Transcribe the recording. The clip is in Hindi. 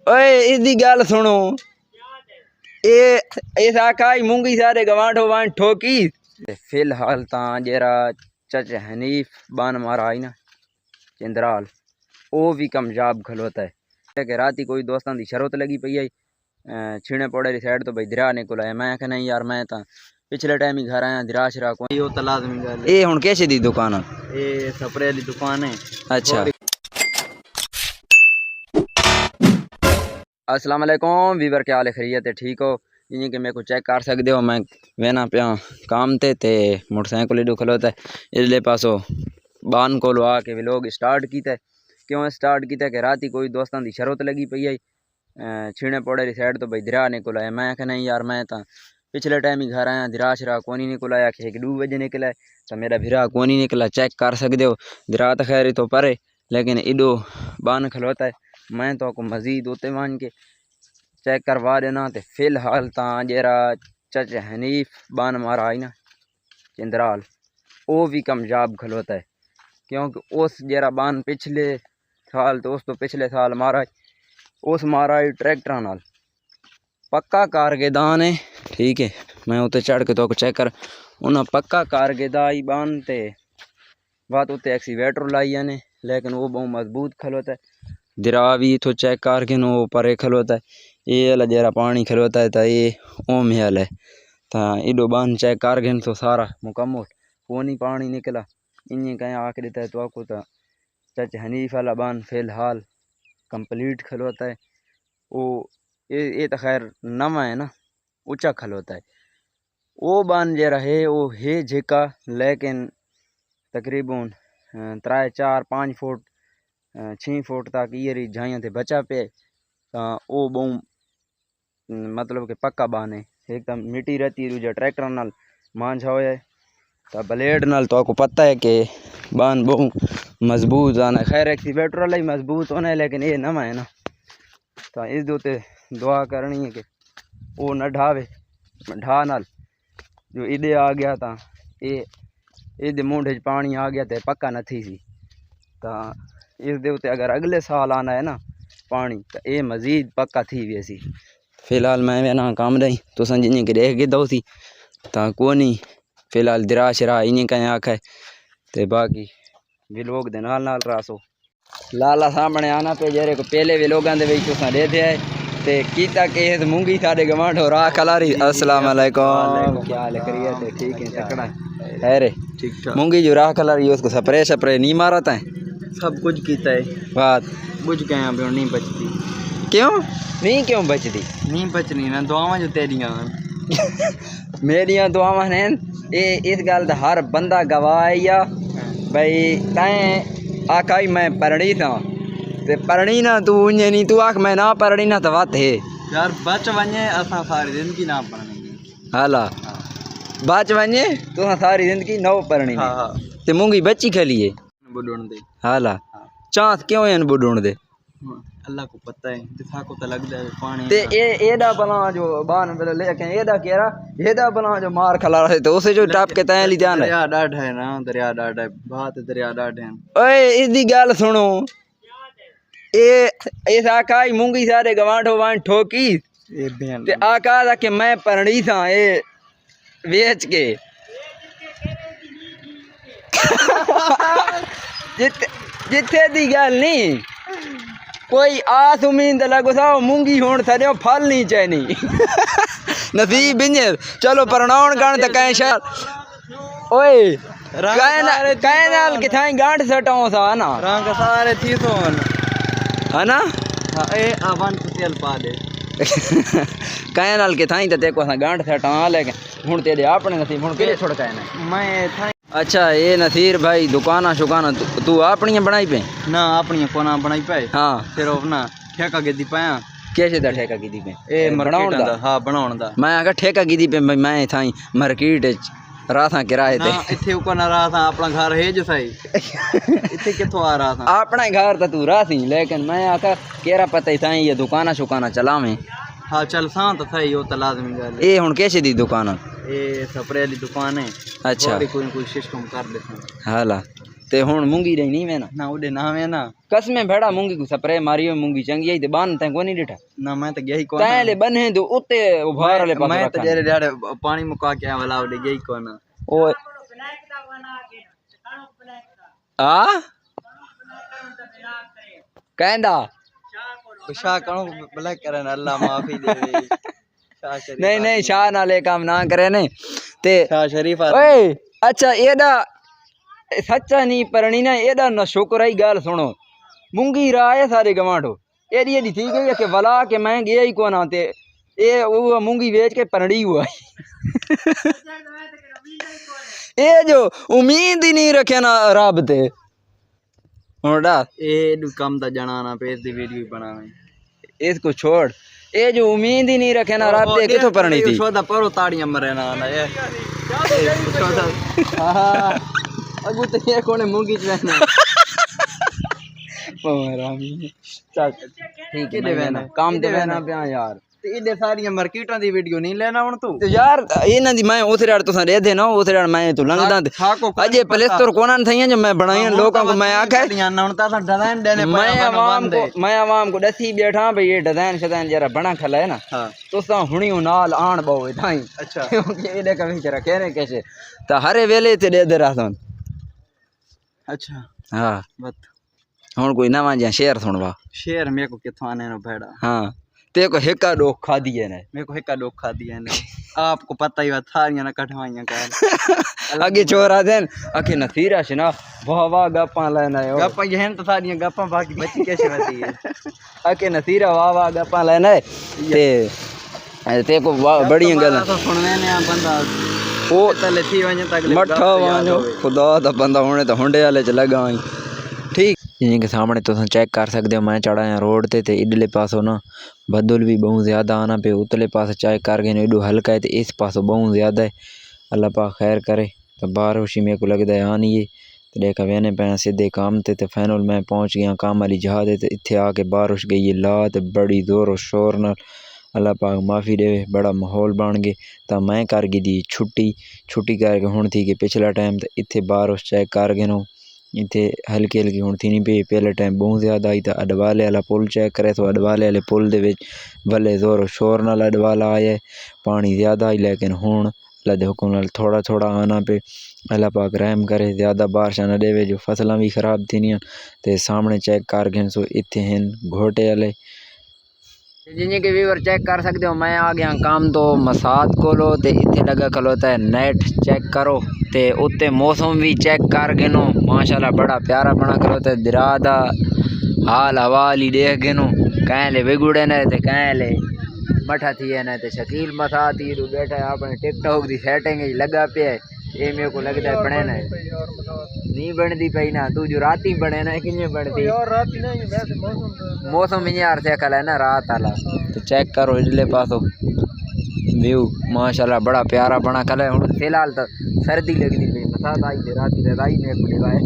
ओए इसकी गल सुनो, इस आकाई मूंगी सारे गवांढो वां ठोकी। फिलहाल तां जरा चाचा हनीफ बान मारा आई ना चिंदराल, वो भी कामयाब खलोता है कि राती कोई दोस्तां दी शरत लगी पई आई छीने पौड़े दी साइड तो भाई दरिया निकल आया। मैं आख्या नहीं यार मैं तां पिछले टाइम ही घर आया, दरिया शरा कोई वो तो लाजमी गल है। ये हुण कैसे दी दुकान है? ये सपरे वाली दुकान है। अच्छा अस्सलाम वालेकुम वीवर, क्या हाल है? खैरियत है? ठीक हो? जियां कि मेरे को चेक कर सकते हो, मैं वेना पिया काम ते मोटरसाइकिल इडू खलोता है इसलिए पासो बान को आके व्लॉग स्टार्ट किया है। क्यों स्टार्ट किया कि राती कोई दोस्तां दी शरत लगी पई आई छीने पौड़े दी साइड तो भाई दरिया निकल आया। मैं आख्या नहीं यार मैं तां पिछले टाइम ही घर आया, दरिया शरा कोनी निकल आया कि 1-2 बजे निकला तो मेरा भिरा कोनी निकला। चेक कर सकते हो दरिया तो खैर तो परे लेकिन इडो बान खलोता है। मैं तो आपको मजीद उते मान के चेक करवा देना। तो फिलहाल तां जरा चाचा हनीफ बान मारा आई ना चिंदराल, वो भी कामयाब खलोता है क्योंकि उस जरा बान पिछले साल तो उस तो पिछले साल मारा उस मारा ट्रैक्टर नाल पक्का कारगेदान है। ठीक है, मैं उत्ते चढ़ के तो चेक कर उन्हें पक्का कारगेदा ही बान ते बात उत्ते एक्सीवेटर लाई ने लेकिन वो बहुत मजबूत खलोता है। दरिया भी इथो चेक करके नो परे खलोता है। ये वाला जरा पानी खलोता है तो ये ओम हल है तो इडो बान चेक करके तो सारा मुकम्मल वो नहीं पानी निकला इन कहीं आके देता है। तो आपको तो चाचा हनीफ वाला बान फिलहाल कंप्लीट खलोता है। वो ये तो खैर नवा है ना, ऊंचा खलोता है। वो बान जरा है वो है झिका लेकिन तकरीबन 3-4-5 फुट 6 फुट तक ये झाइयाँ थे बचा पे वो बहु मतलब कि पक्का बान है एकदम मिट्टी रहती है। दूजा ट्रैक्टर नाल मांझा हो जाए तो ब्लेड नाल तो आपको पता है कि बान बहु मजबूत आना है। खैर एक्सीवेटर वाला ही मजबूत होना है लेकिन ये नवा है ना तो इस दे दुआ करनी है कि वो न ढावे ढा नाल जो इधे आ गया था ये मुंढे पानी आ गया तो पक्का नहीं सी तो इस दे उत्ते अगर अगले साल आना है ना पानी तो ये मजीद पक्का थी वैसी। फिलहाल मैं ना काम रही तो जिं कि देख के दो सी तो कोनी फिलहाल दरिया शरा इं कहीं आख है तो बाकी व्लॉग दे नाल रासो लाला सामने आना पे जेरे को पहले व्लॉगां दे विच तुसां देखे है ते कीता के मूंगी साडे गवांढो राह खलारी। अस्सलाम वालेकुम, क्या हाल है? खैरियत है? ठीक है, तकड़ा है ठीक ठाक। मूंगी जो राह खलारी उसको स्प्रे नहीं मारा था? सब कुछ किया है, बात बुझ गए अभी नहीं बचती। क्यों नहीं क्यों बचती? नहीं बचनी ना दुआवां जो तेरियां मेरिया दुआवां ने ये इस गल दा हर बंदा गवाह या भाई तैं आखाई मैं पढ़ी था ते पढ़ी ना तू उन्हें नहीं तू आख मैं ना पढ़ी ना तो बात है यार बच वने असा सारी जिंदगी ना पढ़नी। हाला बच वने तू सारी जिंदगी नौ पढ़नी ते मूंगी बच्ची खलिए बुढ़ण दे। हाला चांस क्यों है बुढ़ण दे? अल्लाह को पता है दिखा को तो लगता है पानी ते एडा बना जो बान लेके एडा केरा एडा बना जो मार खला रहे तो उसे जो टाप के तय ली ध्यान है। दरिया डाढ़ है ना, दरिया डाढ़ है, बात दरिया डाढ़ है। ओए इसकी गल सुनो, इस आकाई मूंगी सारे गवांढो वां ठोकी ते आका दा कि मैं पढ़ी था ये बेच के जिथे दी गल नहीं कोई आस उम्मीद लगो सा मूंगी होण थड़े फल नहीं चाहिए नसीब बिंजर चलो परनाउन गाण त कहीं शाल ओए कहीं नाल के थाई गांठ सटाओ सा ना रंग सारे थी तो है ना ए आवन तेल पा दे कहीं नाल के थाई ते को सा गांठ सटा लेकिन हुन तेरे अपने नसीब हुन किले छोड़ के मैं था। अच्छा ये नसीर भाई दुकाना शुकाना तू अपनी बनाई पे ना अपनी कोना बनाई पे? हाँ सिर्फ ना ठेका गिदी पाया। कैसे दा ठेका कीदी पे? ए बनाउण दा। हां बनाउण दा। मैं आखा ठेका कीदी पे मैं थाई मार्केट राथा किराए ते इथे को ना रहा था अपना घर है जो सही इथे किथों आ रहा था? अपना घर तो तू राथी लेकिन मैं आखा केरा पता ही थाई ये दुकाना शुकाना चलावे। हाँ चल सा तो सही हो तो लाजमी गल। ये हुन कैसे दी दुकान? ये सपरे वाली दुकान है। अच्छा कोई सिस्टम कर देते हाला ते हुन मूंगी ॾेई नहीं वेना ना उडे ना वे ना कसमें भेड़ा मूंगी को स्प्रे मारियो मूंगी चंगी आई ते बान तै कोनी डिठा ना मैं तो गई को तै ले बने तो उते उभार वाले पास मैं तो रखा जेरे ड्याड़े पानी मुका के आ वाला उडे गई को ना ओ आ कहंदा शाह कणो ब्लैक करन अल्लाह माफी दे शाह शरीफ नहीं नहीं शाह नाले काम ना करे ने ते शाह शरीफ ओए अच्छा एडा सच्चा नहीं परणी ना एडा न शुक्र आई गाल सुनो मूंगी राय सारे गवांडो एडी एडी थी गई कि वला के मैं गया ही कोना ते ए वो मूंगी बेच के परणी हुआ ए जो उम्मीद ही नहीं रखे ना रब ते होड़ा ए दु काम दा जनाना पेज दी वीडियो बनावे इसको छोड़ ए जो उम्मीद ही नहीं रखे ना रब ते किथों परणी थी शोदा परो ताड़ियां मरे ना ना ये शोदा हां अगु तो ये कोने मूंगी चना पवरामी चल ठीक है देवेना काम देवेना पे यार ते इदे सारी मार्केटां दी वीडियो नहीं लेना हुन तू तो यार इन्हां दी मैं उस रेड तुसा दे देना उस रेड मैं तू लंघदा अजे प्लेस्टोर कोना थईया जो मैं बनाई लोगों को मैं आखे ना हुन ता डिजाइन देने मैं आवाम को दसी बैठा भाई ये डिजाइन शदाइन जरा बना खला है ना हां तुसा हुणी नाल आण बो थाई अच्छा क्योंकि इदे कभी जरा कहने कैसे ता हरे वेले ते दे दे रासन अच्छा हां बत हुन कोई नवा जा शेर सुनवा शेर मेरे को किथों आने नो भेड़ा हां ते को हेका डोख खा दिए ने मेरे को हेका डोख खा दिया ने आपको पता ही बात थारियां ना कटवाइयां कर आगे चोरा देन आखे नथीरा शना वाह वाह गप्पा लेना है गप्पा ये तो सारियां गप्पा बाकी बच्ची कैसे बती है आके नथीरा वाह वाह गप्पा लेना है ते को बढ़िया गल तो सुनने ने बंदा ओ तले थी वने तक मठा वानो खुदा दा बंदा होने तो हुंडे वाले च लगा ठीक जिन के सामने तुम चेक कर सकते हो मैं चढ़ा आया रोड ते इडले पासों ना बदल भी बहुत ज़्यादा आना पे उतले पास चेक कर गए एडो हल्का है तो इस पासों बहुत ज़्यादा है अल्लाह पाक खैर करे तो बारिश मेरे को लगता है आनी है तो देखा वेने पैना सीधे काम ते फाइनल मैं पहुँच गया काम वाली जहाज है तो इत्थे आके बारिश गई है ला तो बड़ी जोर शोर नाल अल्लाह पाक माफ़ी दे बड़ा माहौल बन गए तो मैं कर गई दी छुट्टी करके हुण थी कि पिछला टाइम तो इत्थे बारिश चेक कर गए नो इतने हल्की हल्की हुण थी नहीं पी पहले टाइम बहुत ज़्यादा आई तो अडवाले वाला पुल चेक करे तो अडवाले वाले पुल दे विच भले जोर शोर नाल अडवाला आया पानी ज़्यादा आई लेकिन हुण अल्लाह दे हुक्म नाल थोड़ा थोड़ा आना पे अल्लाह पाक रहम करे ज़्यादा बारिश ना देवे जो फसलां भी खराब थी ते सामने चेक कर गए सो इत्थे हैं घोटे वाले जिन्हें के व्यूअर चेक कर सकते हो मैं आ गया काम तो मसाद कोलो ते इत्थे लगा खलोता है नेट चेक करो ते उत्ते मौसम भी चेक कर गिनो माशाल्लाह बड़ा प्यारा बना खलोता है दरा दा हाल हवाल ही देख गिनो कहीं ले बिगुड़े ने ते कहीं ले मठा थी है ना ते शकील मसाद ही रू बैठा है अपने टिकटॉक दी सेटिंग लगा पे है ये मेरे को लगता है बने ना नहीं बनती पई ना तू जो रात ही बने ना किन्ने बनती मौसम यार से कल है ना रात आला तो चेक करो इडले पासो व्यू माशाल्लाह बड़ा प्यारा बना कल है फिलहाल तो सर्दी लगती पई बरसात आई रात राई मेरे को लगाए